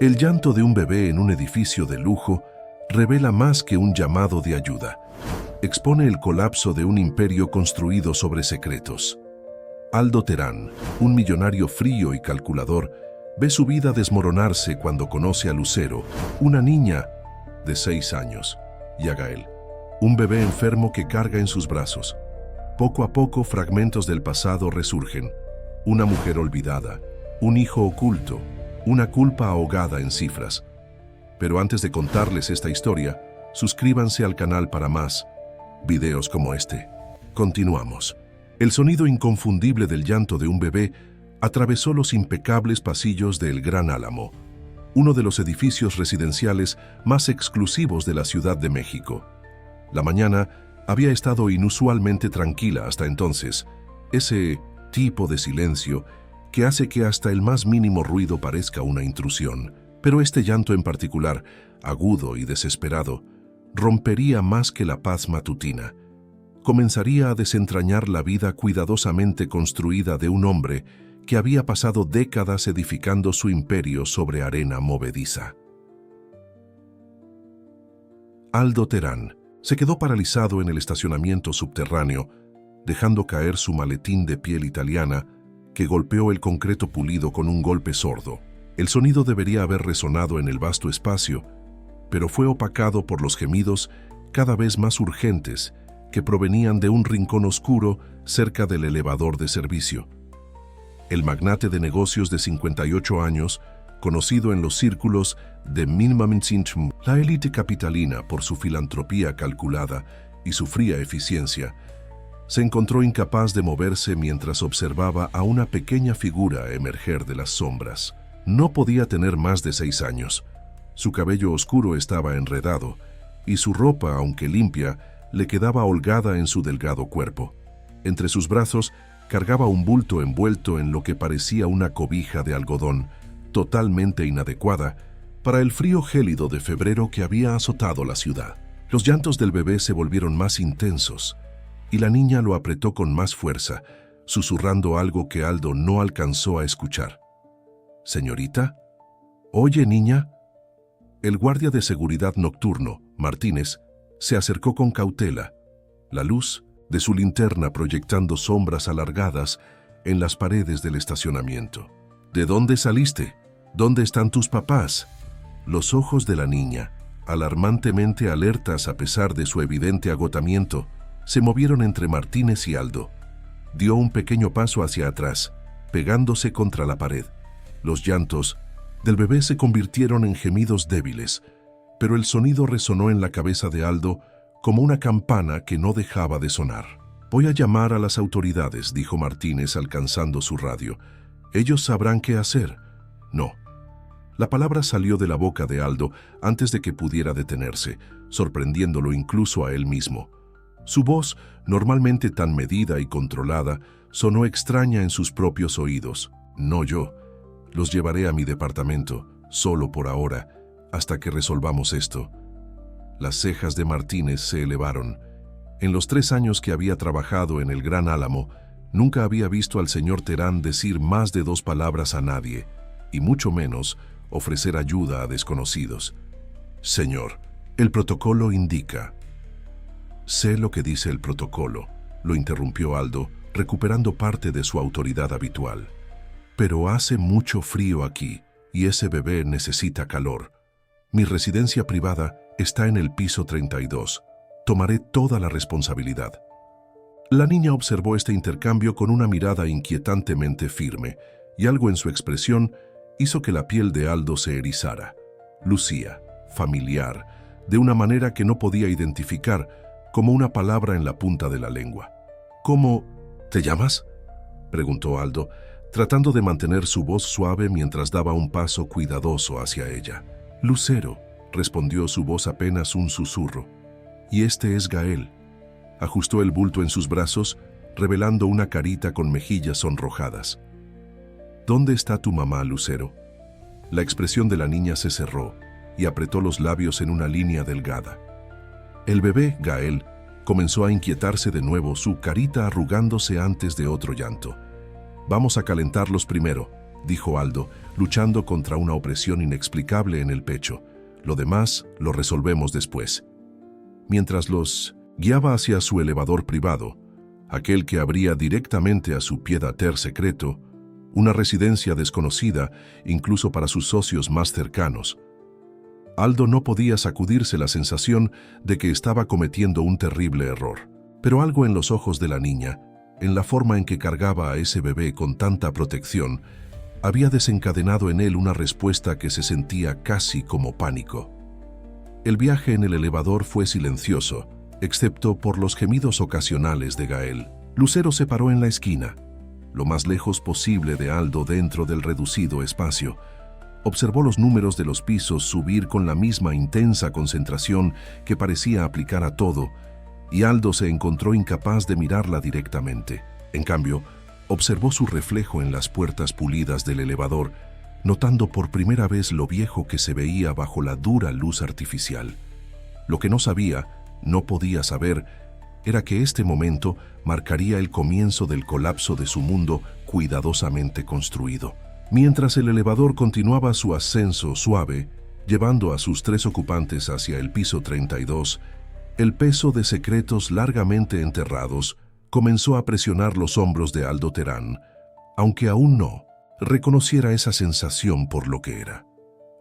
El llanto de un bebé en un edificio de lujo revela más que un llamado de ayuda. Expone el colapso de un imperio construido sobre secretos. Aldo Terán, un millonario frío y calculador, ve su vida desmoronarse cuando conoce a Lucero, una niña de 6 años, y a Gael, un bebé enfermo que carga en sus brazos. Poco a poco, fragmentos del pasado resurgen. Una mujer olvidada, un hijo oculto, una culpa ahogada en cifras. Pero antes de contarles esta historia, suscríbanse al canal para más videos como este. Continuamos. El sonido inconfundible del llanto de un bebé atravesó los impecables pasillos del Gran Álamo, uno de los edificios residenciales más exclusivos de la Ciudad de México. La mañana había estado inusualmente tranquila hasta entonces, ese tipo de silencio que hace que hasta el más mínimo ruido parezca una intrusión. Pero este llanto en particular, agudo y desesperado, rompería más que la paz matutina. Comenzaría a desentrañar la vida cuidadosamente construida de un hombre que había pasado décadas edificando su imperio sobre arena movediza. Aldo Terán se quedó paralizado en el estacionamiento subterráneo, dejando caer su maletín de piel italiana que golpeó el concreto pulido con un golpe sordo. El sonido debería haber resonado en el vasto espacio, pero fue opacado por los gemidos cada vez más urgentes que provenían de un rincón oscuro cerca del elevador de servicio. El magnate de negocios de 58 años, conocido en los círculos de Minmamintzintm, la élite capitalina por su filantropía calculada y su fría eficiencia, se encontró incapaz de moverse mientras observaba a una pequeña figura emerger de las sombras. No podía tener más de 6 años. Su cabello oscuro estaba enredado, y su ropa, aunque limpia, le quedaba holgada en su delgado cuerpo. Entre sus brazos cargaba un bulto envuelto en lo que parecía una cobija de algodón, totalmente inadecuada para el frío gélido de febrero que había azotado la ciudad. Los llantos del bebé se volvieron más intensos, y la niña lo apretó con más fuerza, susurrando algo que Aldo no alcanzó a escuchar. «¿Señorita? Oye, niña». El guardia de seguridad nocturno, Martínez, se acercó con cautela, la luz de su linterna proyectando sombras alargadas en las paredes del estacionamiento. «¿De dónde saliste? ¿Dónde están tus papás?». Los ojos de la niña, alarmantemente alertas a pesar de su evidente agotamiento, se movieron entre Martínez y Aldo. Dio un pequeño paso hacia atrás, pegándose contra la pared. Los llantos del bebé se convirtieron en gemidos débiles, pero el sonido resonó en la cabeza de Aldo como una campana que no dejaba de sonar. «Voy a llamar a las autoridades», dijo Martínez alcanzando su radio. «Ellos sabrán qué hacer». «No». La palabra salió de la boca de Aldo antes de que pudiera detenerse, sorprendiéndolo incluso a él mismo. Su voz, normalmente tan medida y controlada, sonó extraña en sus propios oídos. «No yo. Los llevaré a mi departamento, solo por ahora, hasta que resolvamos esto». Las cejas de Martínez se elevaron. En los 3 años que había trabajado en el Gran Álamo, nunca había visto al señor Terán decir más de 2 palabras a nadie, y mucho menos ofrecer ayuda a desconocidos. «Señor, el protocolo indica». «Sé lo que dice el protocolo», lo interrumpió Aldo, recuperando parte de su autoridad habitual. «Pero hace mucho frío aquí, y ese bebé necesita calor. Mi residencia privada está en el piso 32. Tomaré toda la responsabilidad». La niña observó este intercambio con una mirada inquietantemente firme, y algo en su expresión hizo que la piel de Aldo se erizara. Lucía, familiar, de una manera que no podía identificar, como una palabra en la punta de la lengua. «¿Cómo te llamas?», preguntó Aldo, tratando de mantener su voz suave mientras daba un paso cuidadoso hacia ella. «Lucero», respondió su voz apenas un susurro. «Y este es Gael». Ajustó el bulto en sus brazos, revelando una carita con mejillas sonrojadas. «¿Dónde está tu mamá, Lucero?». La expresión de la niña se cerró y apretó los labios en una línea delgada. El bebé, Gael, comenzó a inquietarse de nuevo, su carita arrugándose antes de otro llanto. «Vamos a calentarlos primero», dijo Aldo, luchando contra una opresión inexplicable en el pecho. Lo demás lo resolvemos después. Mientras los guiaba hacia su elevador privado, aquel que abría directamente a su pied-à-terre secreto, una residencia desconocida incluso para sus socios más cercanos, Aldo no podía sacudirse la sensación de que estaba cometiendo un terrible error. Pero algo en los ojos de la niña, en la forma en que cargaba a ese bebé con tanta protección, había desencadenado en él una respuesta que se sentía casi como pánico. El viaje en el elevador fue silencioso, excepto por los gemidos ocasionales de Gael. Lucero se paró en la esquina, lo más lejos posible de Aldo dentro del reducido espacio. Observó los números de los pisos subir con la misma intensa concentración que parecía aplicar a todo, y Aldo se encontró incapaz de mirarla directamente. En cambio, observó su reflejo en las puertas pulidas del elevador, notando por primera vez lo viejo que se veía bajo la dura luz artificial. Lo que no sabía, no podía saber, era que este momento marcaría el comienzo del colapso de su mundo cuidadosamente construido. Mientras el elevador continuaba su ascenso suave, llevando a sus 3 ocupantes hacia el piso 32, el peso de secretos largamente enterrados comenzó a presionar los hombros de Aldo Terán, aunque aún no reconociera esa sensación por lo que era.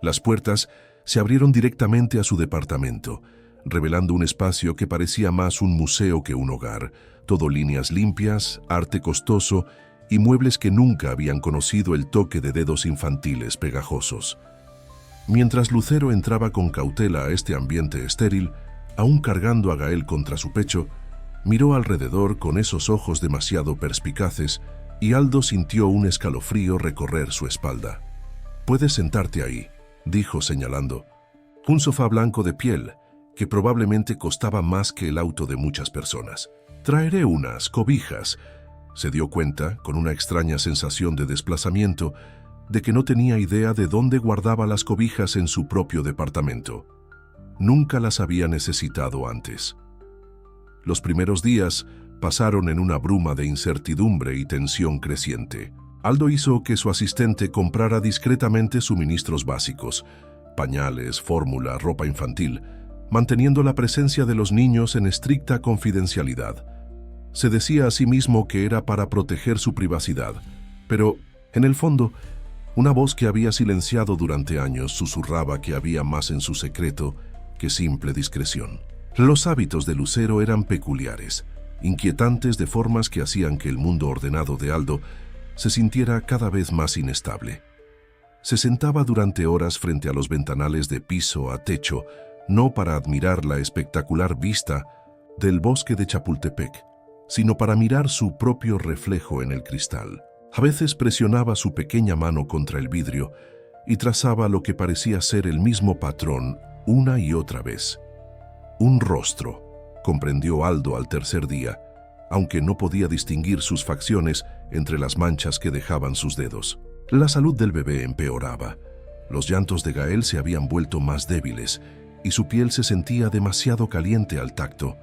Las puertas se abrieron directamente a su departamento, revelando un espacio que parecía más un museo que un hogar, todo líneas limpias, arte costoso y muebles que nunca habían conocido el toque de dedos infantiles pegajosos. Mientras Lucero entraba con cautela a este ambiente estéril, aún cargando a Gael contra su pecho, miró alrededor con esos ojos demasiado perspicaces y Aldo sintió un escalofrío recorrer su espalda. «Puedes sentarte ahí», dijo señalando. Un sofá blanco de piel, que probablemente costaba más que el auto de muchas personas. «Traeré unas cobijas», se dio cuenta, con una extraña sensación de desplazamiento, de que no tenía idea de dónde guardaba las cobijas en su propio departamento. Nunca las había necesitado antes. Los primeros días pasaron en una bruma de incertidumbre y tensión creciente. Aldo hizo que su asistente comprara discretamente suministros básicos, pañales, fórmula, ropa infantil, manteniendo la presencia de los niños en estricta confidencialidad. Se decía a sí mismo que era para proteger su privacidad, pero, en el fondo, una voz que había silenciado durante años susurraba que había más en su secreto que simple discreción. Los hábitos de Lucero eran peculiares, inquietantes de formas que hacían que el mundo ordenado de Aldo se sintiera cada vez más inestable. Se sentaba durante horas frente a los ventanales de piso a techo, no para admirar la espectacular vista del bosque de Chapultepec, sino para mirar su propio reflejo en el cristal. A veces presionaba su pequeña mano contra el vidrio y trazaba lo que parecía ser el mismo patrón una y otra vez. Un rostro, comprendió Aldo al tercer día, aunque no podía distinguir sus facciones entre las manchas que dejaban sus dedos. La salud del bebé empeoraba. Los llantos de Gael se habían vuelto más débiles y su piel se sentía demasiado caliente al tacto.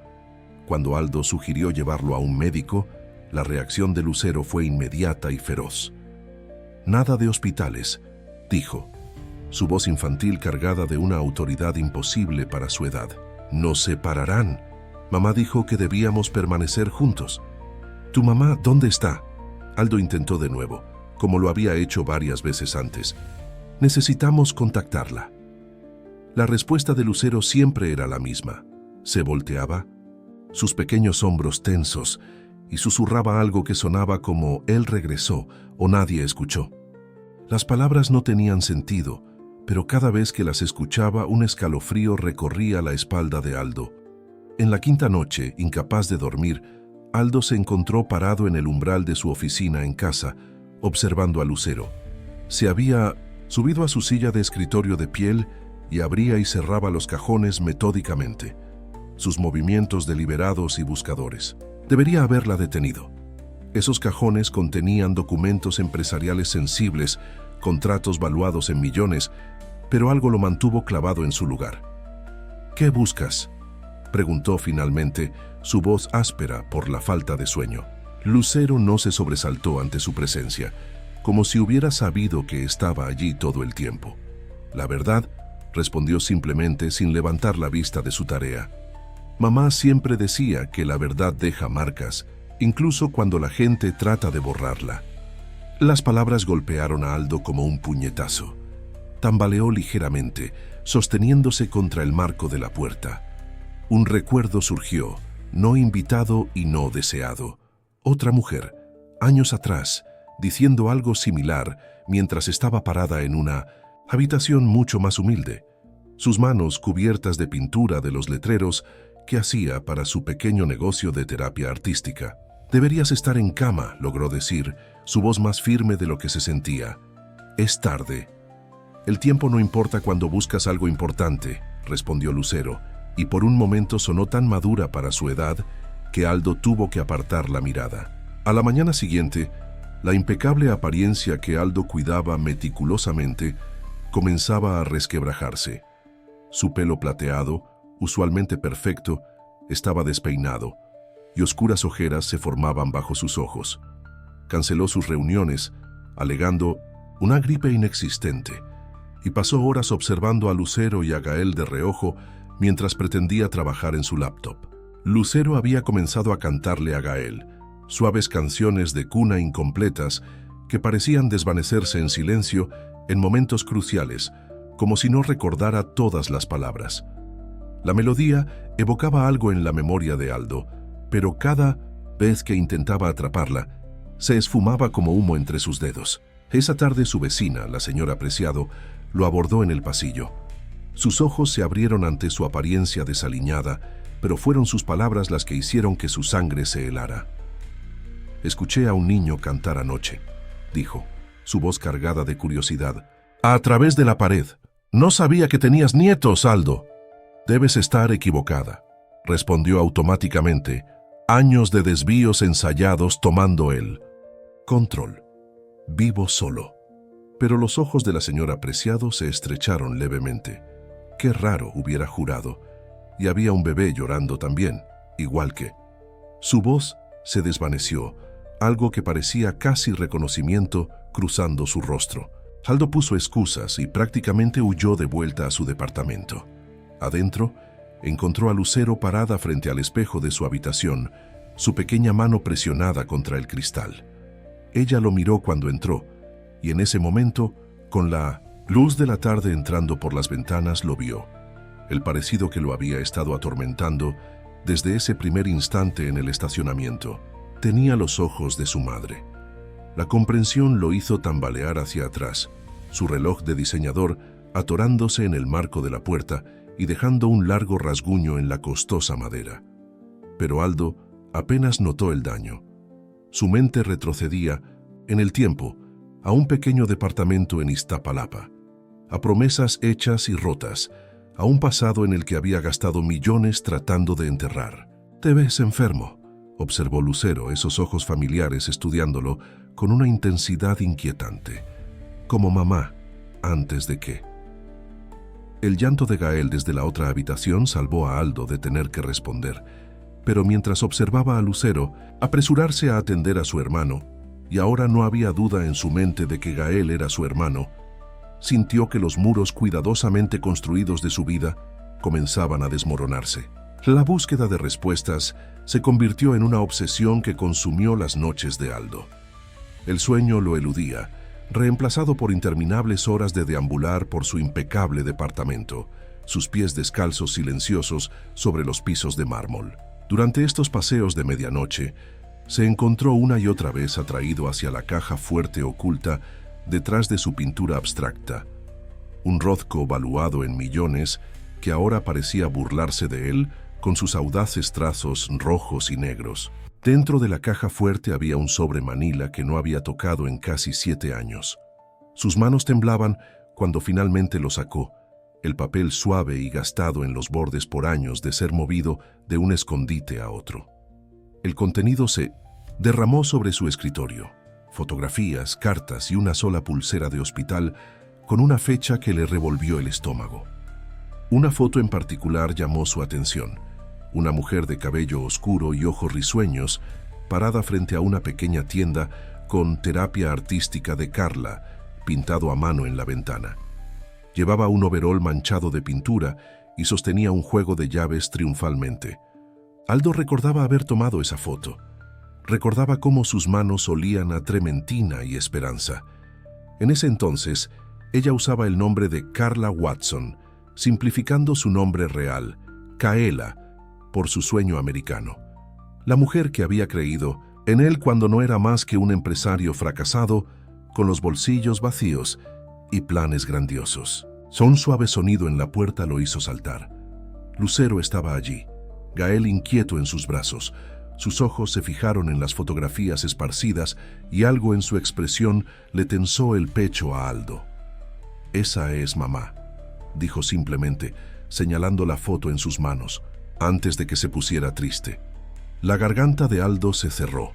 Cuando Aldo sugirió llevarlo a un médico, la reacción de Lucero fue inmediata y feroz. «Nada de hospitales», dijo, su voz infantil cargada de una autoridad imposible para su edad. «Nos separarán. Mamá dijo que debíamos permanecer juntos». «¿Tu mamá dónde está?», Aldo intentó de nuevo, como lo había hecho varias veces antes. «Necesitamos contactarla». La respuesta de Lucero siempre era la misma. Se volteaba, sus pequeños hombros tensos, y susurraba algo que sonaba como «él regresó» o «nadie escuchó». Las palabras no tenían sentido, pero cada vez que las escuchaba un escalofrío recorría la espalda de Aldo. En la quinta noche, incapaz de dormir, Aldo se encontró parado en el umbral de su oficina en casa, observando a Lucero. Se había subido a su silla de escritorio de piel y abría y cerraba los cajones metódicamente, sus movimientos deliberados y buscadores. Debería haberla detenido. Esos cajones contenían documentos empresariales sensibles, contratos valuados en millones, pero algo lo mantuvo clavado en su lugar. «¿Qué buscas?», preguntó finalmente, su voz áspera por la falta de sueño. Lucero no se sobresaltó ante su presencia. como si hubiera sabido que estaba allí todo el tiempo. «La verdad», respondió simplemente sin levantar la vista de su tarea. Mamá siempre decía que la verdad deja marcas, incluso cuando la gente trata de borrarla. Las palabras golpearon a Aldo como un puñetazo. Tambaleó ligeramente, sosteniéndose contra el marco de la puerta. Un recuerdo surgió, no invitado y no deseado. Otra mujer, años atrás, diciendo algo similar mientras estaba parada en una habitación mucho más humilde, sus manos cubiertas de pintura de los letreros que hacía para su pequeño negocio de terapia artística. «Deberías estar en cama», logró decir, su voz más firme de lo que se sentía. «Es tarde». «El tiempo no importa cuando buscas algo importante», respondió Lucero, y por un momento sonó tan madura para su edad que Aldo tuvo que apartar la mirada. A la mañana siguiente, la impecable apariencia que Aldo cuidaba meticulosamente comenzaba a resquebrajarse. Su pelo plateado, usualmente perfecto, estaba despeinado, y oscuras ojeras se formaban bajo sus ojos. Canceló sus reuniones, alegando una gripe inexistente, y pasó horas observando a Lucero y a Gael de reojo mientras pretendía trabajar en su laptop. Lucero había comenzado a cantarle a Gael suaves canciones de cuna incompletas que parecían desvanecerse en silencio en momentos cruciales, como si no recordara todas las palabras. La melodía evocaba algo en la memoria de Aldo, pero cada vez que intentaba atraparla, se esfumaba como humo entre sus dedos. Esa tarde su vecina, la señora Preciado, lo abordó en el pasillo. Sus ojos se abrieron ante su apariencia desaliñada, pero fueron sus palabras las que hicieron que su sangre se helara. «Escuché a un niño cantar anoche», dijo, su voz cargada de curiosidad. «A través de la pared. No sabía que tenías nietos, Aldo». «Debes estar equivocada», respondió automáticamente, años de desvíos ensayados tomando el control. «Vivo solo». Pero los ojos de la señora Preciado se estrecharon levemente. Qué raro, hubiera jurado. Y había un bebé llorando también, igual que. Su voz se desvaneció, algo que parecía casi reconocimiento cruzando su rostro. Aldo puso excusas y prácticamente huyó de vuelta a su departamento. Adentro, encontró a Lucero parada frente al espejo de su habitación, su pequeña mano presionada contra el cristal. Ella lo miró cuando entró, y en ese momento, con la luz de la tarde entrando por las ventanas, lo vio. El parecido que lo había estado atormentando desde ese primer instante en el estacionamiento. Tenía los ojos de su madre. La comprensión lo hizo tambalear hacia atrás, su reloj de diseñador atorándose en el marco de la puerta y dejando un largo rasguño en la costosa madera. Pero Aldo apenas notó el daño. Su mente retrocedía en el tiempo a un pequeño departamento en Iztapalapa, a promesas hechas y rotas, a un pasado en el que había gastado millones tratando de enterrar. «Te ves enfermo», observó Lucero, esos ojos familiares estudiándolo con una intensidad inquietante. «Como mamá, antes de que». El llanto de Gael desde la otra habitación salvó a Aldo de tener que responder, pero mientras observaba a Lucero apresurarse a atender a su hermano, y ahora no había duda en su mente de que Gael era su hermano, sintió que los muros cuidadosamente construidos de su vida comenzaban a desmoronarse. La búsqueda de respuestas se convirtió en una obsesión que consumió las noches de Aldo. El sueño lo eludía, reemplazado por interminables horas de deambular por su impecable departamento, sus pies descalzos silenciosos sobre los pisos de mármol. Durante estos paseos de medianoche, se encontró una y otra vez atraído hacia la caja fuerte oculta detrás de su pintura abstracta, un Rothko valuado en millones que ahora parecía burlarse de él con sus audaces trazos rojos y negros. Dentro de la caja fuerte había un sobre manila que no había tocado en casi 7 años. Sus manos temblaban cuando finalmente lo sacó, el papel suave y gastado en los bordes por años de ser movido de un escondite a otro. El contenido se derramó sobre su escritorio. Fotografías, cartas y una sola pulsera de hospital con una fecha que le revolvió el estómago. Una foto en particular llamó su atención. Una mujer de cabello oscuro y ojos risueños, parada frente a una pequeña tienda con Terapia Artística de Carla, pintado a mano en la ventana. Llevaba un overol manchado de pintura y sostenía un juego de llaves triunfalmente. Aldo recordaba haber tomado esa foto. Recordaba cómo sus manos olían a trementina y esperanza. En ese entonces, ella usaba el nombre de Carla Watson, simplificando su nombre real, Kaela, por su sueño americano. La mujer que había creído en él cuando no era más que un empresario fracasado, con los bolsillos vacíos y planes grandiosos. Un suave sonido en la puerta lo hizo saltar. Lucero estaba allí, Gael inquieto en sus brazos. Sus ojos se fijaron en las fotografías esparcidas y algo en su expresión le tensó el pecho a Aldo. «Esa es mamá», dijo simplemente, señalando la foto en sus manos, antes de que se pusiera triste. La garganta de Aldo se cerró.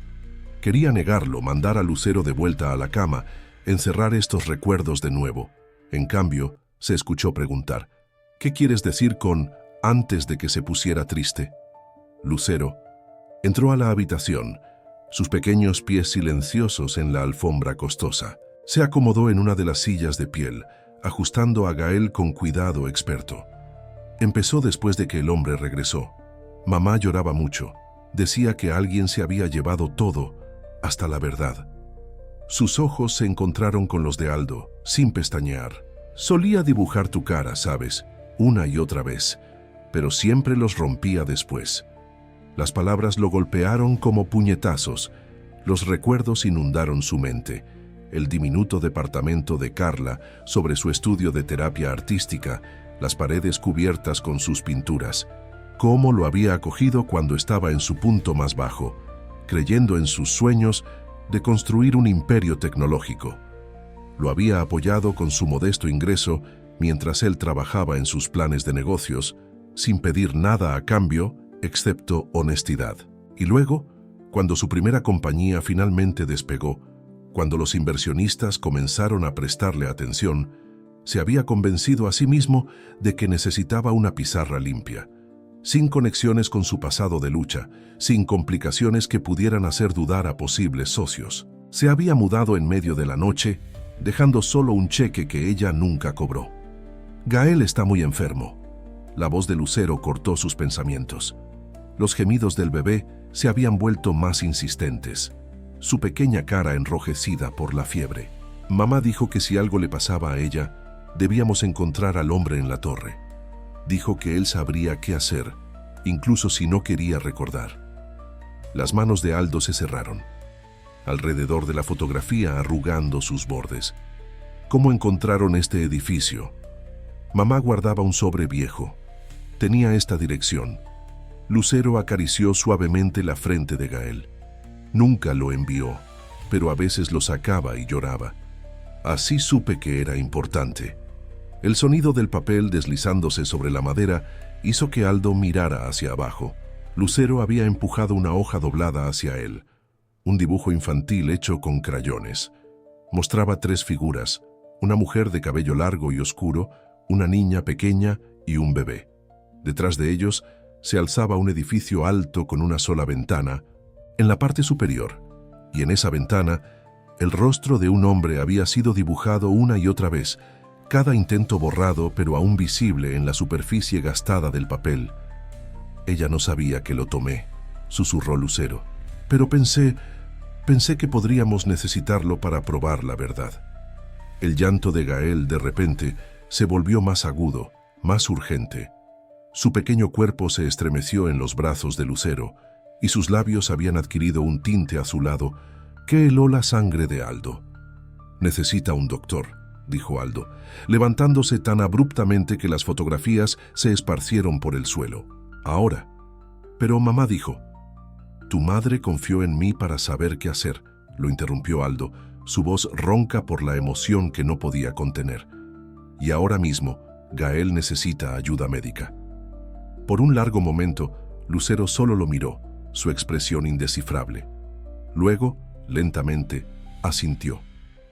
Quería negarlo, mandar a Lucero de vuelta a la cama, encerrar estos recuerdos de nuevo. En cambio, se escuchó preguntar, «¿Qué quieres decir con antes de que se pusiera triste?» Lucero entró a la habitación, sus pequeños pies silenciosos en la alfombra costosa. Se acomodó en una de las sillas de piel, ajustando a Gael con cuidado experto. Empezó después de que el hombre regresó. Mamá lloraba mucho. Decía que alguien se había llevado todo, hasta la verdad. Sus ojos se encontraron con los de Aldo, sin pestañear. Solía dibujar tu cara, ¿sabes? Una y otra vez, pero siempre los rompía después. Las palabras lo golpearon como puñetazos. Los recuerdos inundaron su mente. El diminuto departamento de Carla sobre su estudio de terapia artística, las paredes cubiertas con sus pinturas. Cómo lo había acogido cuando estaba en su punto más bajo, creyendo en sus sueños de construir un imperio tecnológico. Lo había apoyado con su modesto ingreso mientras él trabajaba en sus planes de negocios, sin pedir nada a cambio, excepto honestidad. Y luego, cuando su primera compañía finalmente despegó, cuando los inversionistas comenzaron a prestarle atención, se había convencido a sí mismo de que necesitaba una pizarra limpia, sin conexiones con su pasado de lucha, sin complicaciones que pudieran hacer dudar a posibles socios. Se había mudado en medio de la noche, dejando solo un cheque que ella nunca cobró. Gael está muy enfermo. La voz de Lucero cortó sus pensamientos. Los gemidos del bebé se habían vuelto más insistentes, su pequeña cara enrojecida por la fiebre. Mamá dijo que si algo le pasaba a ella, debíamos encontrar al hombre en la torre. Dijo que él sabría qué hacer, incluso si no quería recordar. Las manos de Aldo se cerraron, alrededor de la fotografía arrugando sus bordes. ¿Cómo encontraron este edificio? Mamá guardaba un sobre viejo. Tenía esta dirección. Lucero acarició suavemente la frente de Gael. Nunca lo envió, pero a veces lo sacaba y lloraba. Así supe que era importante. El sonido del papel deslizándose sobre la madera hizo que Aldo mirara hacia abajo. Lucero había empujado una hoja doblada hacia él. Un dibujo infantil hecho con crayones. Mostraba 3 figuras, una mujer de cabello largo y oscuro, una niña pequeña y un bebé. Detrás de ellos se alzaba un edificio alto con una sola ventana, en la parte superior, y en esa ventana, el rostro de un hombre había sido dibujado una y otra vez, cada intento borrado pero aún visible en la superficie gastada del papel. Ella no sabía que lo tomé, susurró Lucero, pero pensé que podríamos necesitarlo para probar la verdad. El llanto de Gael de repente se volvió más agudo, más urgente. Su pequeño cuerpo se estremeció en los brazos de Lucero y sus labios habían adquirido un tinte azulado que heló la sangre de Aldo. «Necesita un doctor», dijo Aldo, levantándose tan abruptamente que las fotografías se esparcieron por el suelo. «Ahora». «Pero mamá dijo». «Tu madre confió en mí para saber qué hacer», lo interrumpió Aldo, su voz ronca por la emoción que no podía contener. «Y ahora mismo, Gael necesita ayuda médica». Por un largo momento, Lucero solo lo miró, su expresión indescifrable. Luego, lentamente, asintió.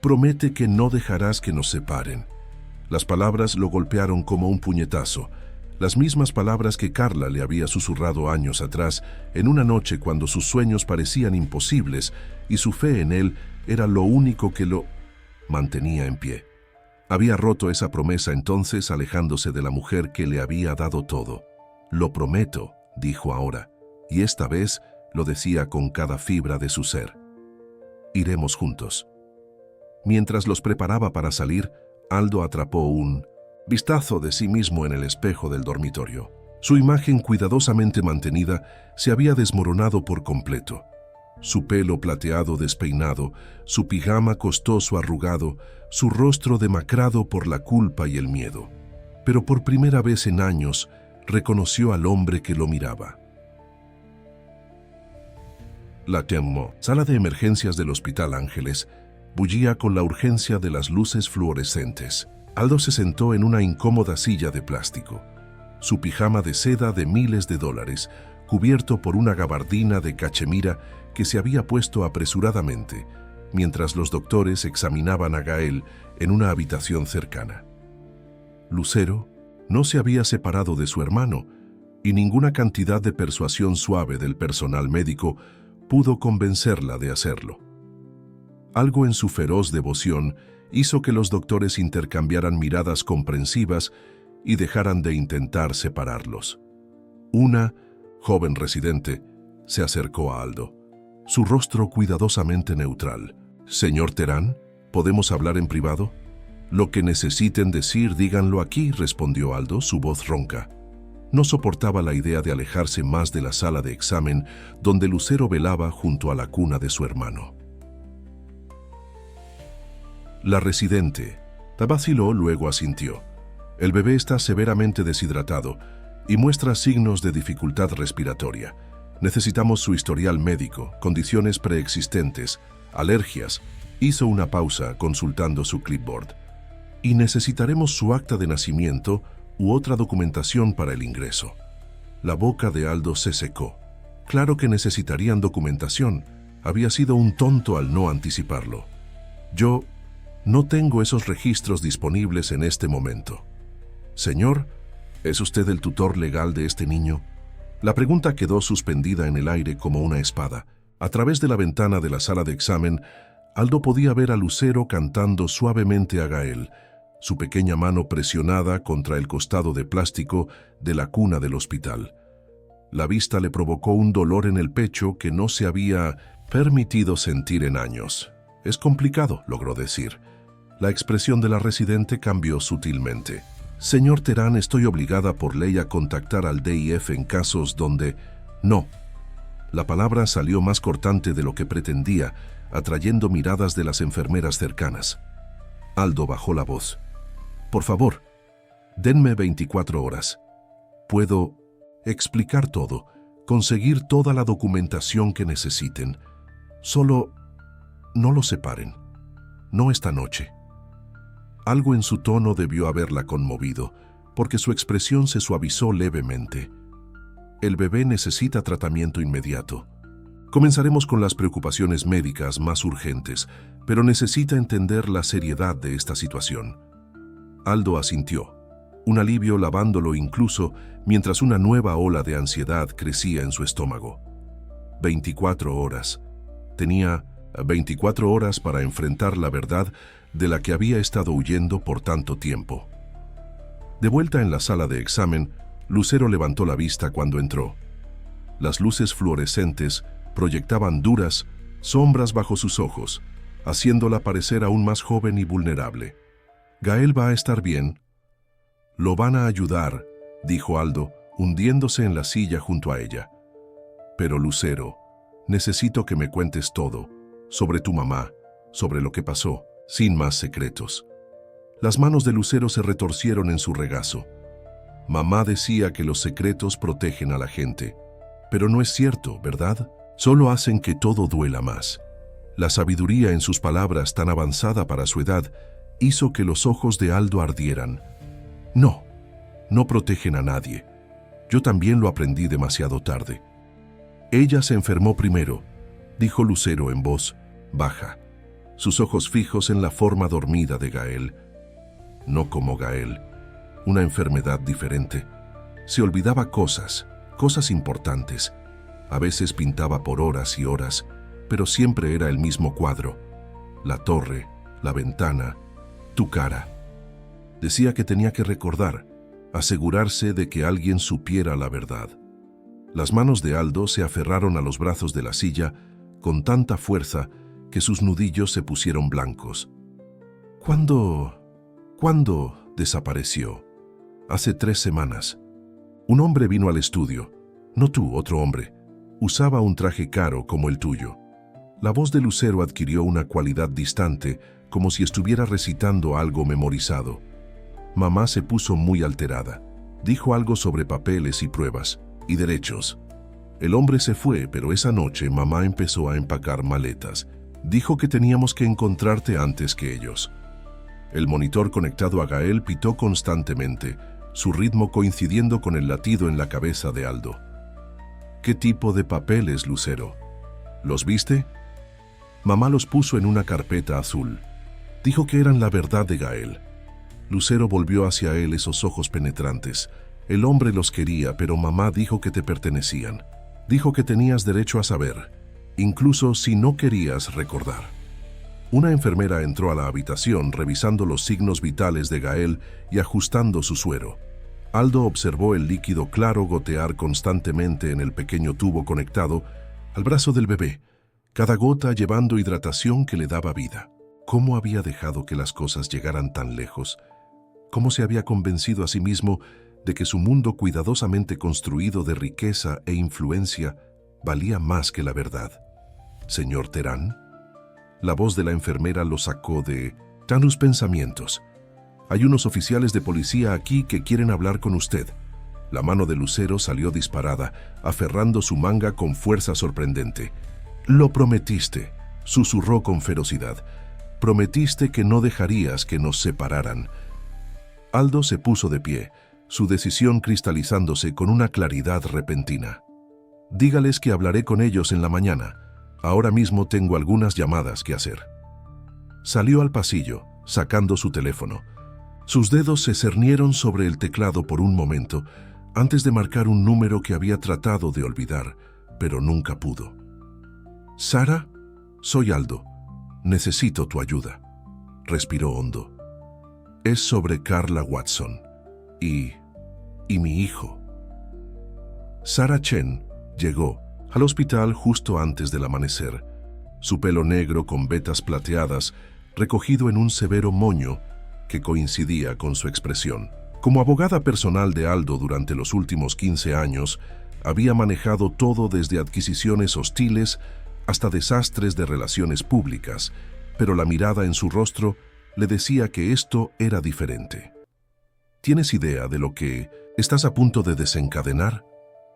«Promete que no dejarás que nos separen». Las palabras lo golpearon como un puñetazo. Las mismas palabras que Carla le había susurrado años atrás, en una noche cuando sus sueños parecían imposibles y su fe en él era lo único que lo mantenía en pie. Había roto esa promesa entonces, alejándose de la mujer que le había dado todo. «Lo prometo», dijo ahora, y esta vez lo decía con cada fibra de su ser. «Iremos juntos». Mientras los preparaba para salir, Aldo atrapó un vistazo de sí mismo en el espejo del dormitorio. Su imagen cuidadosamente mantenida se había desmoronado por completo. Su pelo plateado despeinado, su pijama costoso arrugado, su rostro demacrado por la culpa y el miedo. Pero por primera vez en años, reconoció al hombre que lo miraba. La TEMMO, sala de emergencias del Hospital Ángeles, bullía con la urgencia de las luces fluorescentes. Aldo se sentó en una incómoda silla de plástico. Su pijama de seda de miles de dólares, cubierto por una gabardina de cachemira que se había puesto apresuradamente, mientras los doctores examinaban a Gael en una habitación cercana. Lucero no se había separado de su hermano, y ninguna cantidad de persuasión suave del personal médico pudo convencerla de hacerlo. Algo en su feroz devoción hizo que los doctores intercambiaran miradas comprensivas y dejaran de intentar separarlos. Una joven residente se acercó a Aldo, su rostro cuidadosamente neutral. «Señor Terán, ¿podemos hablar en privado?» «Lo que necesiten decir, díganlo aquí», respondió Aldo, su voz ronca. No soportaba la idea de alejarse más de la sala de examen donde Lucero velaba junto a la cuna de su hermano. La residente vaciló, luego asintió. «El bebé está severamente deshidratado y muestra signos de dificultad respiratoria. Necesitamos su historial médico, condiciones preexistentes, alergias». Hizo una pausa consultando su clipboard. «Y necesitaremos su acta de nacimiento u otra documentación para el ingreso». La boca de Aldo se secó. Claro que necesitarían documentación. Había sido un tonto al no anticiparlo. «Yo no tengo esos registros disponibles en este momento». «Señor, ¿es usted el tutor legal de este niño?». La pregunta quedó suspendida en el aire como una espada. A través de la ventana de la sala de examen, Aldo podía ver a Lucero cantando suavemente a Gael, su pequeña mano presionada contra el costado de plástico de la cuna del hospital. La vista le provocó un dolor en el pecho que no se había permitido sentir en años. «Es complicado», logró decir. La expresión de la residente cambió sutilmente. «Señor Terán, estoy obligada por ley a contactar al DIF en casos donde...». «No». La palabra salió más cortante de lo que pretendía, atrayendo miradas de las enfermeras cercanas. Aldo bajó la voz. «Por favor, denme 24 horas. Puedo explicar todo, conseguir toda la documentación que necesiten. Solo no lo separen. No esta noche». Algo en su tono debió haberla conmovido, porque su expresión se suavizó levemente. «El bebé necesita tratamiento inmediato. Comenzaremos con las preocupaciones médicas más urgentes, pero necesita entender la seriedad de esta situación». Aldo asintió, un alivio lavándolo incluso mientras una nueva ola de ansiedad crecía en su estómago. 24 horas. Tenía 24 horas para enfrentar la verdad de la que había estado huyendo por tanto tiempo. De vuelta en la sala de examen, Lucero levantó la vista cuando entró. Las luces fluorescentes proyectaban duras sombras bajo sus ojos, haciéndola parecer aún más joven y vulnerable. «Gael va a estar bien». «Lo van a ayudar», dijo Aldo, hundiéndose en la silla junto a ella. «Pero Lucero, necesito que me cuentes todo, sobre tu mamá, sobre lo que pasó, sin más secretos». Las manos de Lucero se retorcieron en su regazo. «Mamá decía que los secretos protegen a la gente, pero no es cierto, ¿verdad? Solo hacen que todo duela más». La sabiduría en sus palabras, tan avanzada para su edad, hizo que los ojos de Aldo ardieran. «No, no protegen a nadie. Yo también lo aprendí demasiado tarde». «Ella se enfermó primero», dijo Lucero en voz baja, sus ojos fijos en la forma dormida de Gael. No como Gael, una enfermedad diferente. Se olvidaba cosas importantes. A veces pintaba por horas y horas, pero siempre era el mismo cuadro. La torre, la ventana, tu cara. Decía que tenía que recordar, asegurarse de que alguien supiera la verdad. Las manos de Aldo se aferraron a los brazos de la silla con tanta fuerza que sus nudillos se pusieron blancos. ¿Cuándo desapareció? Hace 3 semanas. Un hombre vino al estudio. No tú, otro hombre. Usaba un traje caro como el tuyo. La voz de Lucero adquirió una cualidad distante, como si estuviera recitando algo memorizado. Mamá se puso muy alterada. Dijo algo sobre papeles y pruebas, y derechos. El hombre se fue, pero esa noche mamá empezó a empacar maletas. Dijo que teníamos que encontrarte antes que ellos. El monitor conectado a Gael pitó constantemente, su ritmo coincidiendo con el latido en la cabeza de Aldo. ¿Qué tipo de papeles, Lucero? ¿Los viste? Mamá los puso en una carpeta azul. Dijo que eran la verdad de Gael. Lucero volvió hacia él esos ojos penetrantes. El hombre los quería, pero mamá dijo que te pertenecían. Dijo que tenías derecho a saber, incluso si no querías recordar. Una enfermera entró a la habitación revisando los signos vitales de Gael y ajustando su suero. Aldo observó el líquido claro gotear constantemente en el pequeño tubo conectado al brazo del bebé, cada gota llevando hidratación que le daba vida. ¿Cómo había dejado que las cosas llegaran tan lejos? ¿Cómo se había convencido a sí mismo de que su mundo cuidadosamente construido de riqueza e influencia valía más que la verdad? ¿Señor Terán? La voz de la enfermera lo sacó de tantos pensamientos. Hay unos oficiales de policía aquí que quieren hablar con usted. La mano de Lucero salió disparada, aferrando su manga con fuerza sorprendente. Lo prometiste, susurró con ferocidad. Prometiste que no dejarías que nos separaran. Aldo se puso de pie, su decisión cristalizándose con una claridad repentina. Dígales que hablaré con ellos en la mañana. Ahora mismo tengo algunas llamadas que hacer. Salió al pasillo, sacando su teléfono. Sus dedos se cernieron sobre el teclado por un momento, antes de marcar un número que había tratado de olvidar, pero nunca pudo. «Sara, soy Aldo. Necesito tu ayuda». Respiró hondo. «Es sobre Carla Watson y mi hijo». Sara Chen llegó al hospital justo antes del amanecer, su pelo negro con vetas plateadas recogido en un severo moño que coincidía con su expresión. Como abogada personal de Aldo durante los últimos 15 años, había manejado todo desde adquisiciones hostiles hasta desastres de relaciones públicas, pero la mirada en su rostro le decía que esto era diferente. ¿Tienes idea de lo que estás a punto de desencadenar?,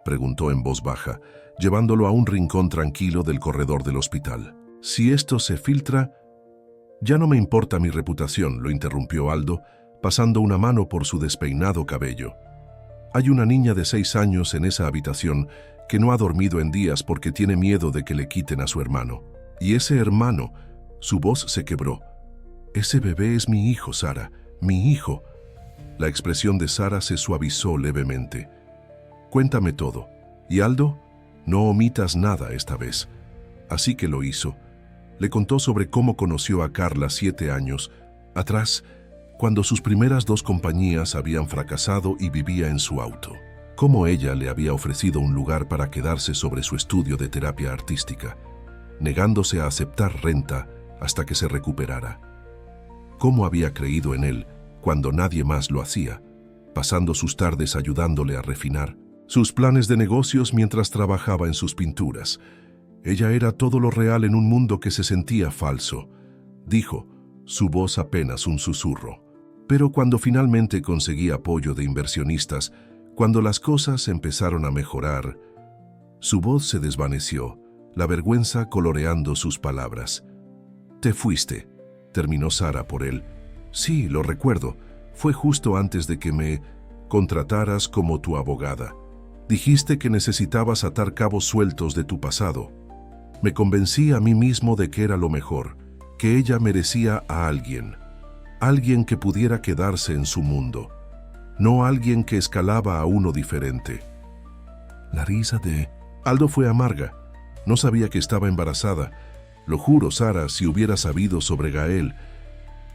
preguntó en voz baja, llevándolo a un rincón tranquilo del corredor del hospital. «Si esto se filtra...» «Ya no me importa mi reputación», lo interrumpió Aldo, pasando una mano por su despeinado cabello. «Hay una niña de 6 años en esa habitación que no ha dormido en días porque tiene miedo de que le quiten a su hermano. Y ese hermano...» Su voz se quebró. «Ese bebé es mi hijo, Sara, mi hijo». La expresión de Sara se suavizó levemente. «Cuéntame todo. Y Aldo, no omitas nada esta vez». Así que lo hizo. Le contó sobre cómo conoció a Carla 7 años atrás, cuando sus primeras 2 compañías habían fracasado y vivía en su auto. Cómo ella le había ofrecido un lugar para quedarse sobre su estudio de terapia artística, negándose a aceptar renta hasta que se recuperara. Cómo había creído en él cuando nadie más lo hacía, pasando sus tardes ayudándole a refinar sus planes de negocios mientras trabajaba en sus pinturas. Ella era todo lo real en un mundo que se sentía falso, dijo, su voz apenas un susurro. Pero cuando finalmente conseguí apoyo de inversionistas, cuando las cosas empezaron a mejorar, su voz se desvaneció, la vergüenza coloreando sus palabras. «Te fuiste», terminó Sara por él. «Sí, lo recuerdo. Fue justo antes de que me contrataras como tu abogada. Dijiste que necesitabas atar cabos sueltos de tu pasado. Me convencí a mí mismo de que era lo mejor, que ella merecía a alguien que pudiera quedarse en su mundo. no alguien que escalaba a uno diferente. La risa de Aldo fue amarga. No sabía que estaba embarazada. Lo juro, Sara, si hubiera sabido sobre Gael.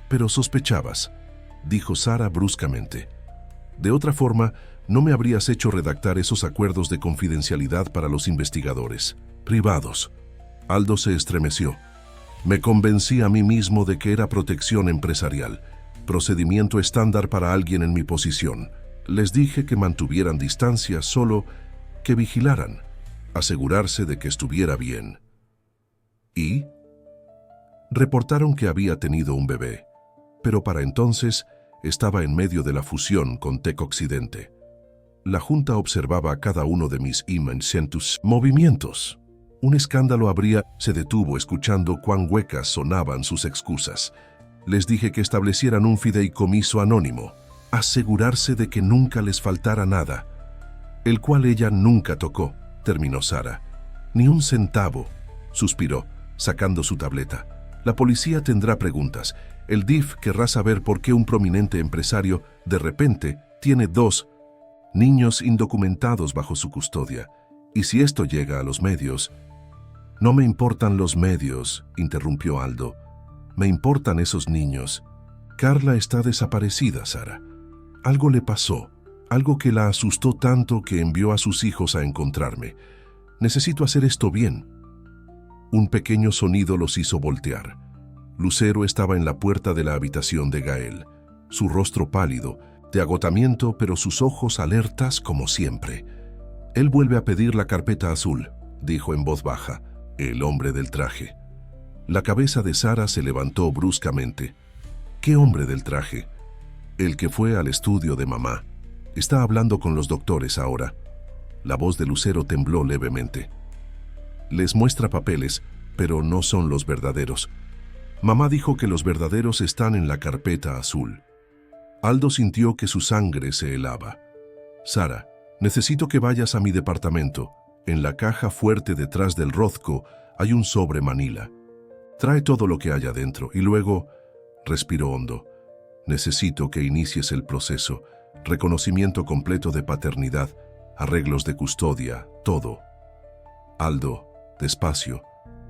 Pero sospechabas, dijo Sara bruscamente. De otra forma, no me habrías hecho redactar esos acuerdos de confidencialidad para los investigadores. Privados. Aldo se estremeció. Me convencí a mí mismo de que era protección empresarial, procedimiento estándar para alguien en mi posición. Les dije que mantuvieran distancia, solo que vigilaran, asegurarse de que estuviera bien. ¿Y? Reportaron que había tenido un bebé, pero para entonces estaba en medio de la fusión con Tec Occidente. La Junta observaba cada uno de mis inmensos movimientos. Un escándalo se detuvo escuchando cuán huecas sonaban sus excusas. Les dije que establecieran un fideicomiso anónimo, asegurarse de que nunca les faltara nada, el cual ella nunca tocó, terminó Sara. Ni un centavo, suspiró, sacando su tableta. La policía tendrá preguntas. El DIF querrá saber por qué un prominente empresario, de repente, tiene 2 niños indocumentados bajo su custodia. Y si esto llega a los medios... No me importan los medios, interrumpió Aldo. Me importan esos niños. Carla está desaparecida, Sara. Algo le pasó, algo que la asustó tanto que envió a sus hijos a encontrarme. Necesito hacer esto bien. Un pequeño sonido los hizo voltear. Lucero estaba en la puerta de la habitación de Gael, su rostro pálido, de agotamiento, pero sus ojos alertas como siempre. Él vuelve a pedir la carpeta azul, dijo en voz baja, el hombre del traje. La cabeza de Sara se levantó bruscamente. ¿Qué hombre del traje? El que fue al estudio de mamá. Está hablando con los doctores ahora. La voz de Lucero tembló levemente. Les muestra papeles, pero no son los verdaderos. Mamá dijo que los verdaderos están en la carpeta azul. Aldo sintió que su sangre se helaba. Sara, necesito que vayas a mi departamento. En la caja fuerte detrás del Rozco hay un sobre manila. Trae todo lo que haya dentro y luego... Respiró hondo. Necesito que inicies el proceso. Reconocimiento completo de paternidad, arreglos de custodia, todo. Aldo, despacio.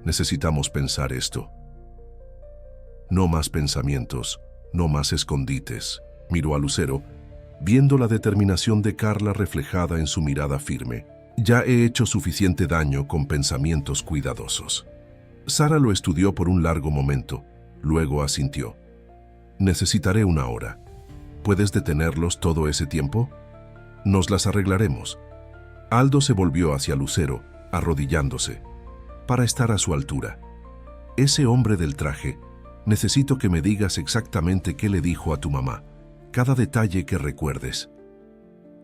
Necesitamos pensar esto. No más pensamientos, no más escondites. Miró a Lucero, viendo la determinación de Carla reflejada en su mirada firme. Ya he hecho suficiente daño con pensamientos cuidadosos. Sara lo estudió por un largo momento, luego asintió. Necesitaré 1 hora. ¿Puedes detenerlos todo ese tiempo? Nos las arreglaremos. Aldo se volvió hacia Lucero, arrodillándose, para estar a su altura. Ese hombre del traje, necesito que me digas exactamente qué le dijo a tu mamá, cada detalle que recuerdes.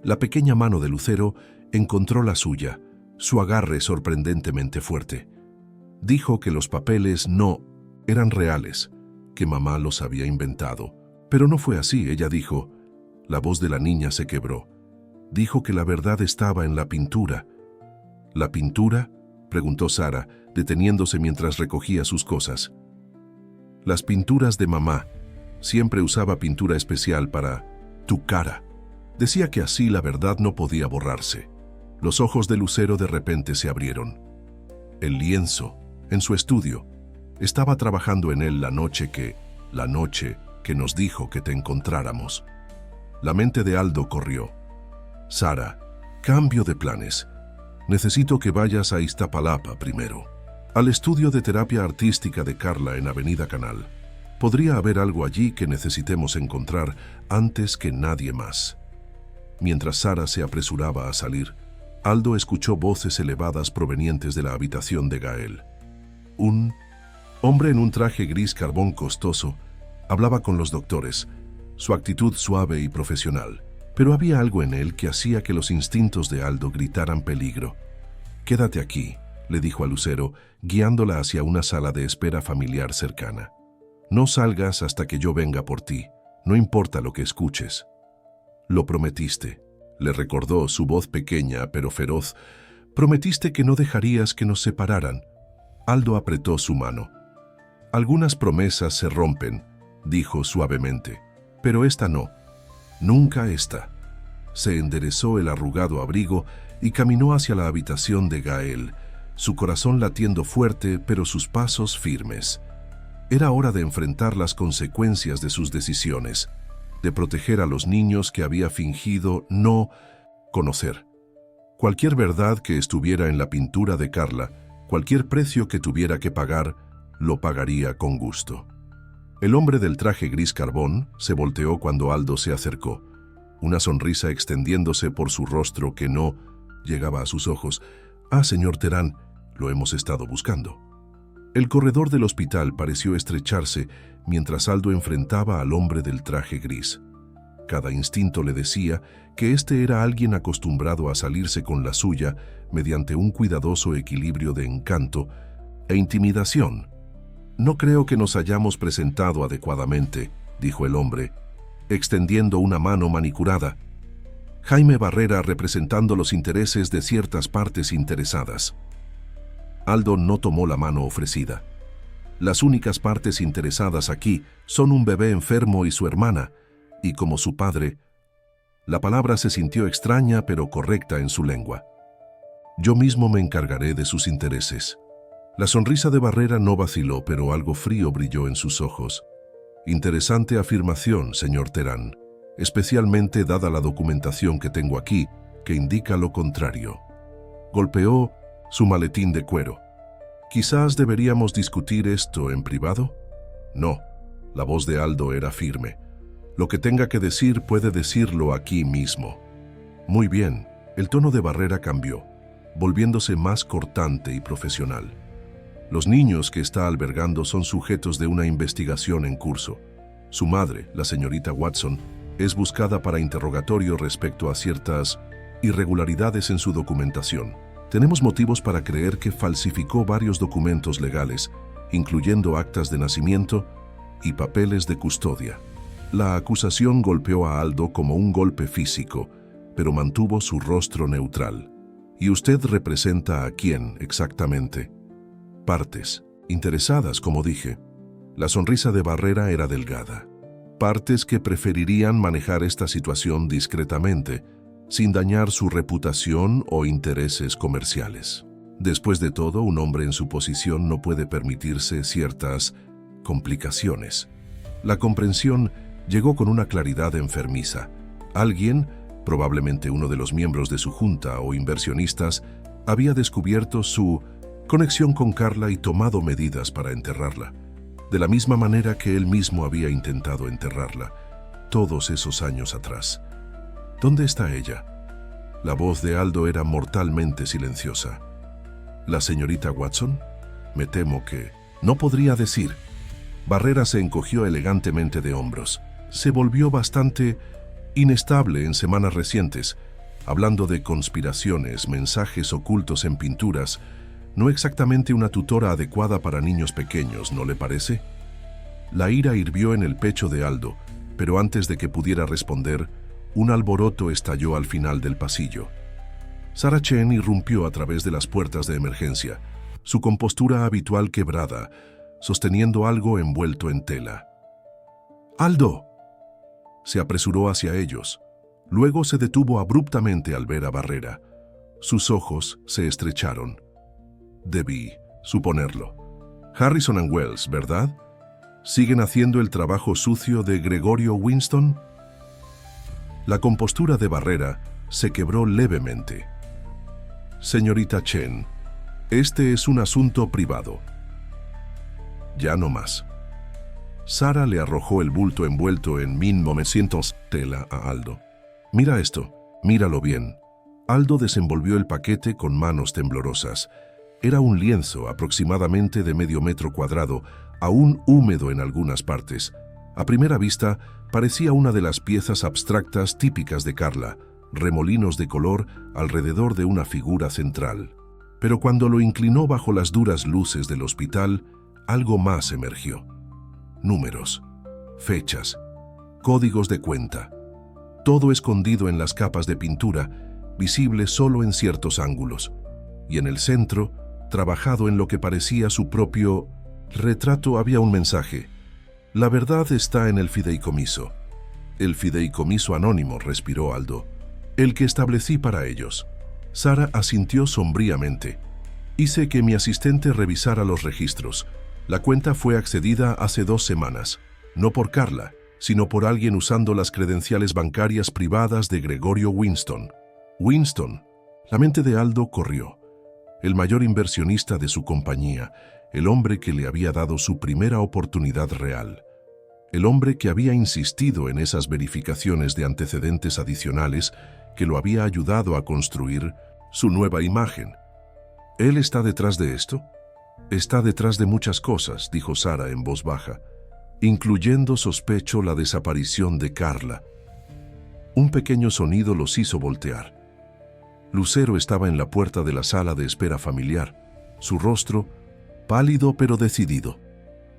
La pequeña mano de Lucero encontró la suya, su agarre sorprendentemente fuerte. Dijo que los papeles no eran reales, que mamá los había inventado. Pero no fue así, ella dijo. La voz de la niña se quebró. Dijo que la verdad estaba en la pintura. ¿La pintura?, preguntó Sara, deteniéndose mientras recogía sus cosas. Las pinturas de mamá. Siempre usaba pintura especial para tu cara. Decía que así la verdad no podía borrarse. Los ojos de Lucero de repente se abrieron. El lienzo, en su estudio. Estaba trabajando en él la noche que nos dijo que te encontráramos. La mente de Aldo corrió. Sara, cambio de planes. Necesito que vayas a Iztapalapa primero. Al estudio de terapia artística de Carla en Avenida Canal. Podría haber algo allí que necesitemos encontrar antes que nadie más. Mientras Sara se apresuraba a salir, Aldo escuchó voces elevadas provenientes de la habitación de Gael. Un hombre en un traje gris carbón costoso hablaba con los doctores, su actitud suave y profesional, pero había algo en él que hacía que los instintos de Aldo gritaran peligro. «Quédate aquí», le dijo a Lucero, guiándola hacia una sala de espera familiar cercana. «No salgas hasta que yo venga por ti, no importa lo que escuches». «Lo prometiste», le recordó su voz pequeña pero feroz. «Prometiste que no dejarías que nos separaran». Aldo apretó su mano. «Algunas promesas se rompen», dijo suavemente, «pero esta no. Nunca esta». se enderezó el arrugado abrigo y caminó hacia la habitación de Gael, su corazón latiendo fuerte pero sus pasos firmes. Era hora de enfrentar las consecuencias de sus decisiones, de proteger a los niños que había fingido no conocer. Cualquier verdad que estuviera en la pintura de Carla, cualquier precio que tuviera que pagar, lo pagaría con gusto. El hombre del traje gris carbón se volteó cuando Aldo se acercó, una sonrisa extendiéndose por su rostro que no llegaba a sus ojos. «Ah, señor Terán, lo hemos estado buscando». El corredor del hospital pareció estrecharse mientras Aldo enfrentaba al hombre del traje gris. Cada instinto le decía que este era alguien acostumbrado a salirse con la suya mediante un cuidadoso equilibrio de encanto e intimidación. «No creo que nos hayamos presentado adecuadamente», dijo el hombre, extendiendo una mano manicurada. Jaime Barrera representando los intereses de ciertas partes interesadas. Aldo no tomó la mano ofrecida. Las únicas partes interesadas aquí son un bebé enfermo y su hermana, y como su padre. La palabra se sintió extraña pero correcta en su lengua. «Yo mismo me encargaré de sus intereses». La sonrisa de Barrera no vaciló, pero algo frío brilló en sus ojos. «Interesante afirmación, señor Terán, especialmente dada la documentación que tengo aquí, que indica lo contrario». Golpeó su maletín de cuero. «Quizás deberíamos discutir esto en privado». «No», la voz de Aldo era firme. «Lo que tenga que decir puede decirlo aquí mismo». «Muy bien», el tono de Barrera cambió, volviéndose más cortante y profesional. «Los niños que está albergando son sujetos de una investigación en curso. Su madre, la señorita Watson, es buscada para interrogatorio respecto a ciertas irregularidades en su documentación. Tenemos motivos para creer que falsificó varios documentos legales, incluyendo actas de nacimiento y papeles de custodia». La acusación golpeó a Aldo como un golpe físico, pero mantuvo su rostro neutral. «¿Y usted representa a quién exactamente?» «Partes interesadas, como dije». La sonrisa de Barrera era delgada. «Partes que preferirían manejar esta situación discretamente, sin dañar su reputación o intereses comerciales. Después de todo, un hombre en su posición no puede permitirse ciertas complicaciones». La comprensión llegó con una claridad enfermiza. Alguien, probablemente uno de los miembros de su junta o inversionistas, había descubierto su conexión con Carla y tomado medidas para enterrarla, de la misma manera que él mismo había intentado enterrarla, todos esos años atrás. «¿Dónde está ella?» La voz de Aldo era mortalmente silenciosa. «¿La señorita Watson?» «Me temo que no podría decir». Barrera se encogió elegantemente de hombros. Se volvió bastante inestable en semanas recientes, hablando de conspiraciones, mensajes ocultos en pinturas. No exactamente una tutora adecuada para niños pequeños, ¿no le parece? La ira hirvió en el pecho de Aldo, pero antes de que pudiera responder, un alboroto estalló al final del pasillo. Sarah Chen irrumpió a través de las puertas de emergencia, su compostura habitual quebrada, sosteniendo algo envuelto en tela. «¡Aldo!». Se apresuró hacia ellos. Luego se detuvo abruptamente al ver a Barrera. Sus ojos se estrecharon. «Debí suponerlo. Harrison and Wells, ¿verdad? ¿Siguen haciendo el trabajo sucio de Gregorio Winston?». La compostura de Barrera se quebró levemente. «Señorita Chen, este es un asunto privado». «Ya no más». Sara le arrojó el bulto envuelto en 1900 tela a Aldo. «Mira esto, míralo bien». Aldo desenvolvió el paquete con manos temblorosas. Era un lienzo aproximadamente de medio metro cuadrado, aún húmedo en algunas partes. A primera vista, parecía una de las piezas abstractas típicas de Carla, remolinos de color alrededor de una figura central. Pero cuando lo inclinó bajo las duras luces del hospital, algo más emergió. Números, fechas, códigos de cuenta. Todo escondido en las capas de pintura, visible solo en ciertos ángulos. Y en el centro, trabajado en lo que parecía su propio retrato, había un mensaje. «La verdad está en el fideicomiso». «El fideicomiso anónimo», respiró Aldo. El que establecí para ellos. Sara asintió sombríamente. Hice que mi asistente revisara los registros. La cuenta fue accedida hace 2 semanas, no por Carla, sino por alguien usando las credenciales bancarias privadas de Gregorio Winston. Winston. La mente de Aldo corrió. El mayor inversionista de su compañía, el hombre que le había dado su primera oportunidad real. El hombre que había insistido en esas verificaciones de antecedentes adicionales que lo había ayudado a construir su nueva imagen. ¿Él está detrás de esto? Está detrás de muchas cosas, dijo Sara en voz baja, incluyendo, sospecho, la desaparición de Carla. Un pequeño sonido los hizo voltear. Lucero estaba en la puerta de la sala de espera familiar, su rostro pálido pero decidido.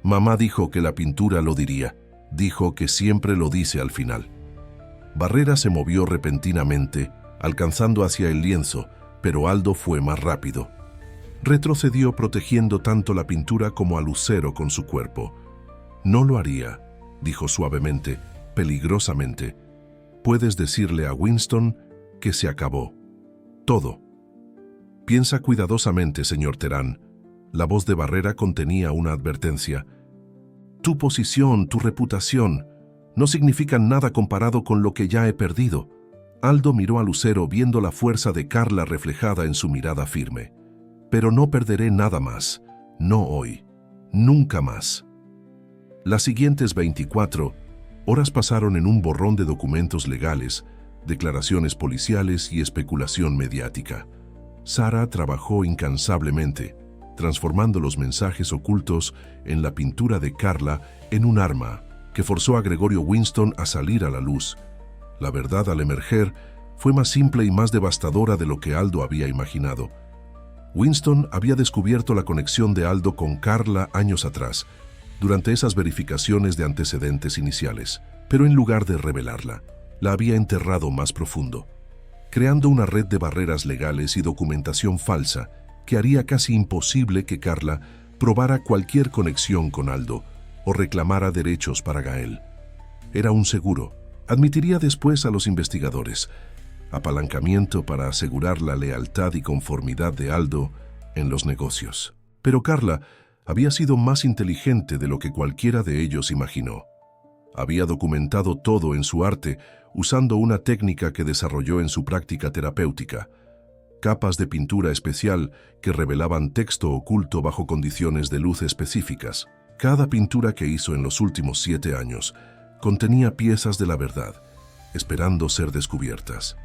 Mamá dijo que la pintura lo diría, dijo que siempre lo dice al final. Barrera se movió repentinamente, alcanzando hacia el lienzo, pero Aldo fue más rápido. Retrocedió protegiendo tanto la pintura como a Lucero con su cuerpo. No lo haría, dijo suavemente, peligrosamente. Puedes decirle a Winston que se acabó. Todo. Piensa cuidadosamente, señor Terán. La voz de Barrera contenía una advertencia. Tu posición, tu reputación, no significan nada comparado con lo que ya he perdido. Aldo miró a Lucero viendo la fuerza de Carla reflejada en su mirada firme. Pero no perderé nada más. No hoy. Nunca más. Las siguientes 24 horas pasaron en un borrón de documentos legales, declaraciones policiales y especulación mediática. Sara trabajó incansablemente, transformando los mensajes ocultos en la pintura de Carla en un arma que forzó a Gregorio Winston a salir a la luz. La verdad, al emerger, fue más simple y más devastadora de lo que Aldo había imaginado. Winston había descubierto la conexión de Aldo con Carla años atrás, durante esas verificaciones de antecedentes iniciales, pero en lugar de revelarla, la había enterrado más profundo, creando una red de barreras legales y documentación falsa que haría casi imposible que Carla probara cualquier conexión con Aldo o reclamara derechos para Gael. Era un seguro, admitiría después a los investigadores, apalancamiento para asegurar la lealtad y conformidad de Aldo en los negocios. Pero Carla había sido más inteligente de lo que cualquiera de ellos imaginó. Había documentado todo en su arte usando una técnica que desarrolló en su práctica terapéutica, capas de pintura especial que revelaban texto oculto bajo condiciones de luz específicas. Cada pintura que hizo en los últimos 7 años contenía piezas de la verdad, esperando ser descubiertas.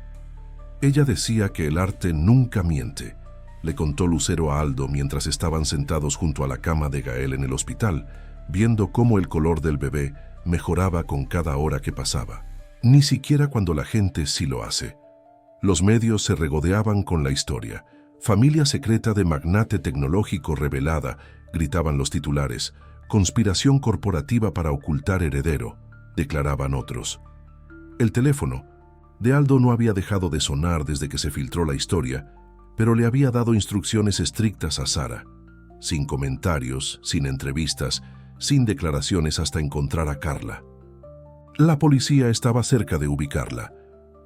Ella decía que el arte nunca miente, le contó Lucero a Aldo mientras estaban sentados junto a la cama de Gael en el hospital, viendo cómo el color del bebé mejoraba con cada hora que pasaba. Ni siquiera cuando la gente sí lo hace. Los medios se regodeaban con la historia. Familia secreta de magnate tecnológico revelada, gritaban los titulares. Conspiración corporativa para ocultar heredero, declaraban otros. El teléfono de Aldo no había dejado de sonar desde que se filtró la historia, pero le había dado instrucciones estrictas a Sara, sin comentarios, sin entrevistas, sin declaraciones hasta encontrar a Carla. La policía estaba cerca de ubicarla.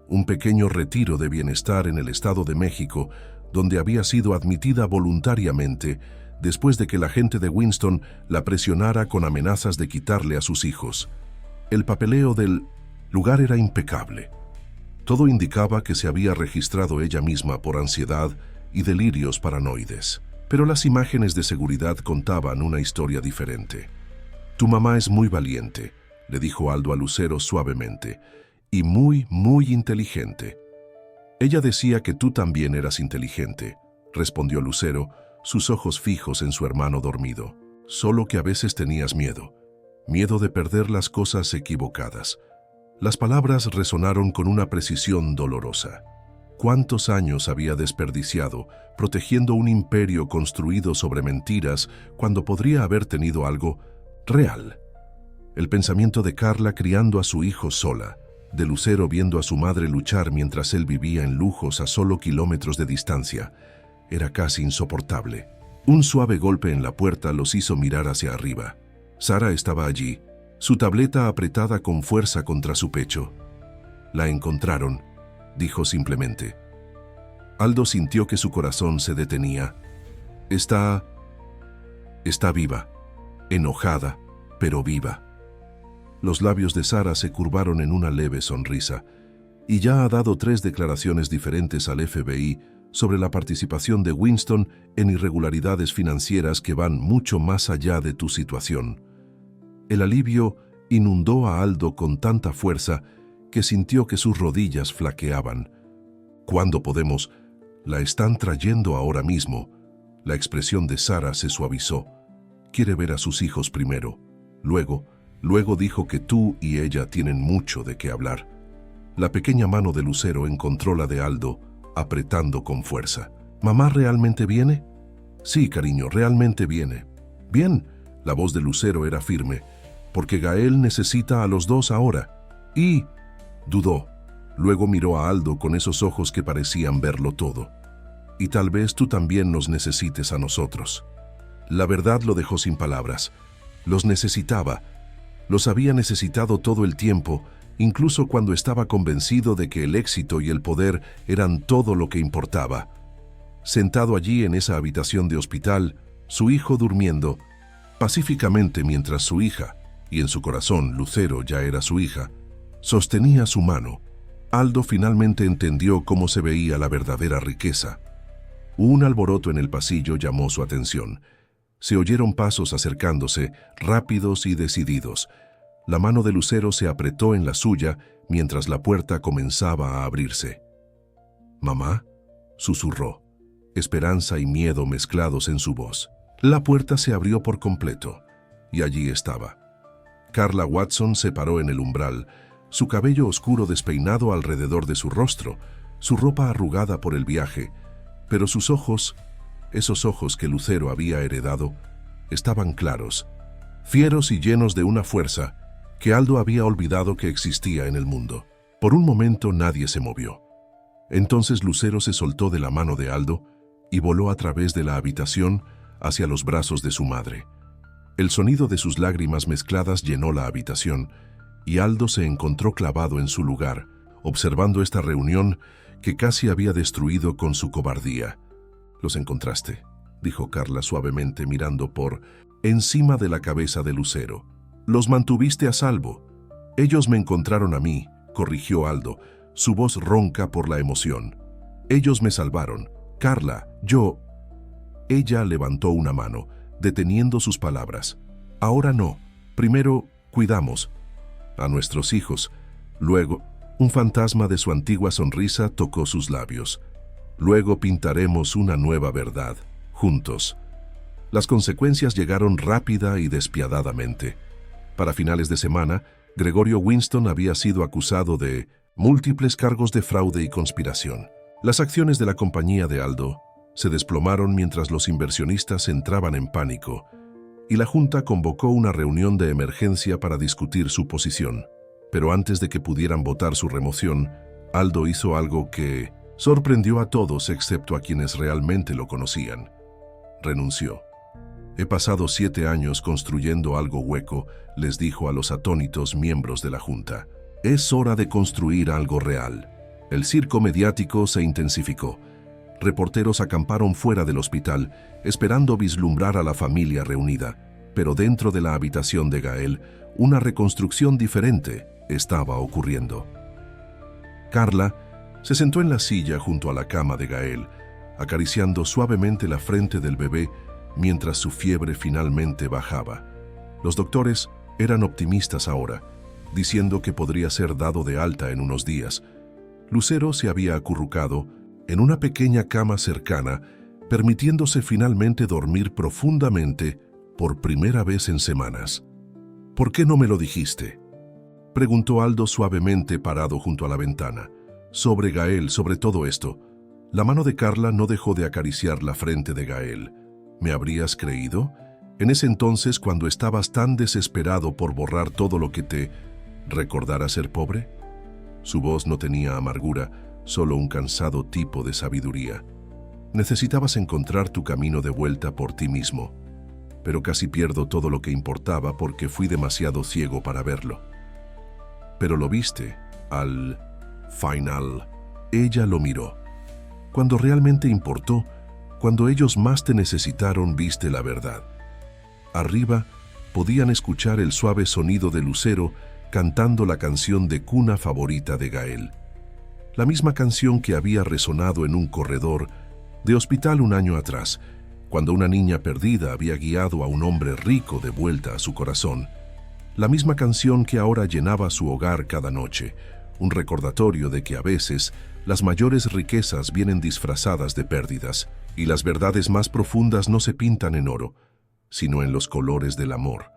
Un pequeño retiro de bienestar en el Estado de México, donde había sido admitida voluntariamente después de que la gente de Winston la presionara con amenazas de quitarle a sus hijos. El papeleo del lugar era impecable. Todo indicaba que se había registrado ella misma por ansiedad y delirios paranoides. Pero las imágenes de seguridad contaban una historia diferente. Tu mamá es muy valiente, le dijo Aldo a Lucero suavemente, y muy inteligente. Ella decía que tú también eras inteligente, respondió Lucero, sus ojos fijos en su hermano dormido. Solo que a veces tenías miedo de perder las cosas equivocadas. Las palabras resonaron con una precisión dolorosa. ¿Cuántos años había desperdiciado protegiendo un imperio construido sobre mentiras cuando podría haber tenido algo real? El pensamiento de Carla criando a su hijo sola, de Lucero viendo a su madre luchar mientras él vivía en lujos a solo kilómetros de distancia, era casi insoportable. Un suave golpe en la puerta los hizo mirar hacia arriba. Sara estaba allí, su tableta apretada con fuerza contra su pecho. La encontraron, dijo simplemente. Aldo sintió que su corazón se detenía. Está viva, enojada, pero viva. Los labios de Sara se curvaron en una leve sonrisa, y ya ha dado 3 declaraciones diferentes al FBI sobre la participación de Winston en irregularidades financieras que van mucho más allá de tu situación. El alivio inundó a Aldo con tanta fuerza que sintió que sus rodillas flaqueaban. ¿Cuándo podemos? La están trayendo ahora mismo. La expresión de Sara se suavizó. Quiere ver a sus hijos primero. Luego dijo que tú y ella tienen mucho de qué hablar. La pequeña mano de Lucero encontró la de Aldo, apretando con fuerza. ¿Mamá realmente viene? Sí, cariño, realmente viene. Bien, la voz de Lucero era firme, porque Gael necesita a los dos ahora. Y dudó. Luego miró a Aldo con esos ojos que parecían verlo todo. Y tal vez tú también nos necesites a nosotros. La verdad lo dejó sin palabras. Los necesitaba. Los había necesitado todo el tiempo, incluso cuando estaba convencido de que el éxito y el poder eran todo lo que importaba. Sentado allí en esa habitación de hospital, su hijo durmiendo, pacíficamente mientras su hija, y en su corazón Lucero ya era su hija, sostenía su mano, Aldo finalmente entendió cómo se veía la verdadera riqueza. Un alboroto en el pasillo llamó su atención. Se oyeron pasos acercándose, rápidos y decididos. La mano de Lucero se apretó en la suya mientras la puerta comenzaba a abrirse. «¿Mamá?», susurró, esperanza y miedo mezclados en su voz. La puerta se abrió por completo, y allí estaba. Carla Watson se paró en el umbral, su cabello oscuro despeinado alrededor de su rostro, su ropa arrugada por el viaje, pero sus ojos, esos ojos que Lucero había heredado, estaban claros, fieros y llenos de una fuerza que Aldo había olvidado que existía en el mundo. Por un momento nadie se movió. Entonces Lucero se soltó de la mano de Aldo y voló a través de la habitación hacia los brazos de su madre. El sonido de sus lágrimas mezcladas llenó la habitación y Aldo se encontró clavado en su lugar, observando esta reunión que casi había destruido con su cobardía. «Los encontraste», dijo Carla suavemente mirando por encima de la cabeza de Lucero. «Los mantuviste a salvo». «Ellos me encontraron a mí», corrigió Aldo, su voz ronca por la emoción. «Ellos me salvaron. Carla, yo...». Ella levantó una mano, deteniendo sus palabras. «Ahora no. Primero, cuidamos a nuestros hijos. Luego...». Un fantasma de su antigua sonrisa tocó sus labios. «Luego pintaremos una nueva verdad, juntos». Las consecuencias llegaron rápida y despiadadamente. Para finales de semana, Gregorio Winston había sido acusado de múltiples cargos de fraude y conspiración. Las acciones de la compañía de Aldo se desplomaron mientras los inversionistas entraban en pánico, y la Junta convocó una reunión de emergencia para discutir su posición. Pero antes de que pudieran votar su remoción, Aldo hizo algo que sorprendió a todos excepto a quienes realmente lo conocían. Renunció. «He pasado 7 años construyendo algo hueco», les dijo a los atónitos miembros de la Junta. «Es hora de construir algo real». El circo mediático se intensificó. Reporteros acamparon fuera del hospital, esperando vislumbrar a la familia reunida. Pero dentro de la habitación de Gael, una reconstrucción diferente estaba ocurriendo. Carla se sentó en la silla junto a la cama de Gael, acariciando suavemente la frente del bebé mientras su fiebre finalmente bajaba. Los doctores eran optimistas ahora, diciendo que podría ser dado de alta en unos días. Lucero se había acurrucado en una pequeña cama cercana, permitiéndose finalmente dormir profundamente por primera vez en semanas. «¿Por qué no me lo dijiste?», preguntó Aldo suavemente parado junto a la ventana. «Sobre Gael, sobre todo esto». La mano de Carla no dejó de acariciar la frente de Gael. «¿Me habrías creído? En ese entonces, cuando estabas tan desesperado por borrar todo lo que te recordara ser pobre». Su voz no tenía amargura, solo un cansado tipo de sabiduría. «Necesitabas encontrar tu camino de vuelta por ti mismo. Pero casi pierdo todo lo que importaba porque fui demasiado ciego para verlo». «Pero lo viste, al final». Ella lo miró. Cuando realmente importó, cuando ellos más te necesitaron, viste la verdad. Arriba, podían escuchar el suave sonido de Lucero cantando la canción de cuna favorita de Gael. La misma canción que había resonado en un corredor de hospital un año atrás, cuando una niña perdida había guiado a un hombre rico de vuelta a su corazón. La misma canción que ahora llenaba su hogar cada noche, un recordatorio de que a veces las mayores riquezas vienen disfrazadas de pérdidas y las verdades más profundas no se pintan en oro, sino en los colores del amor.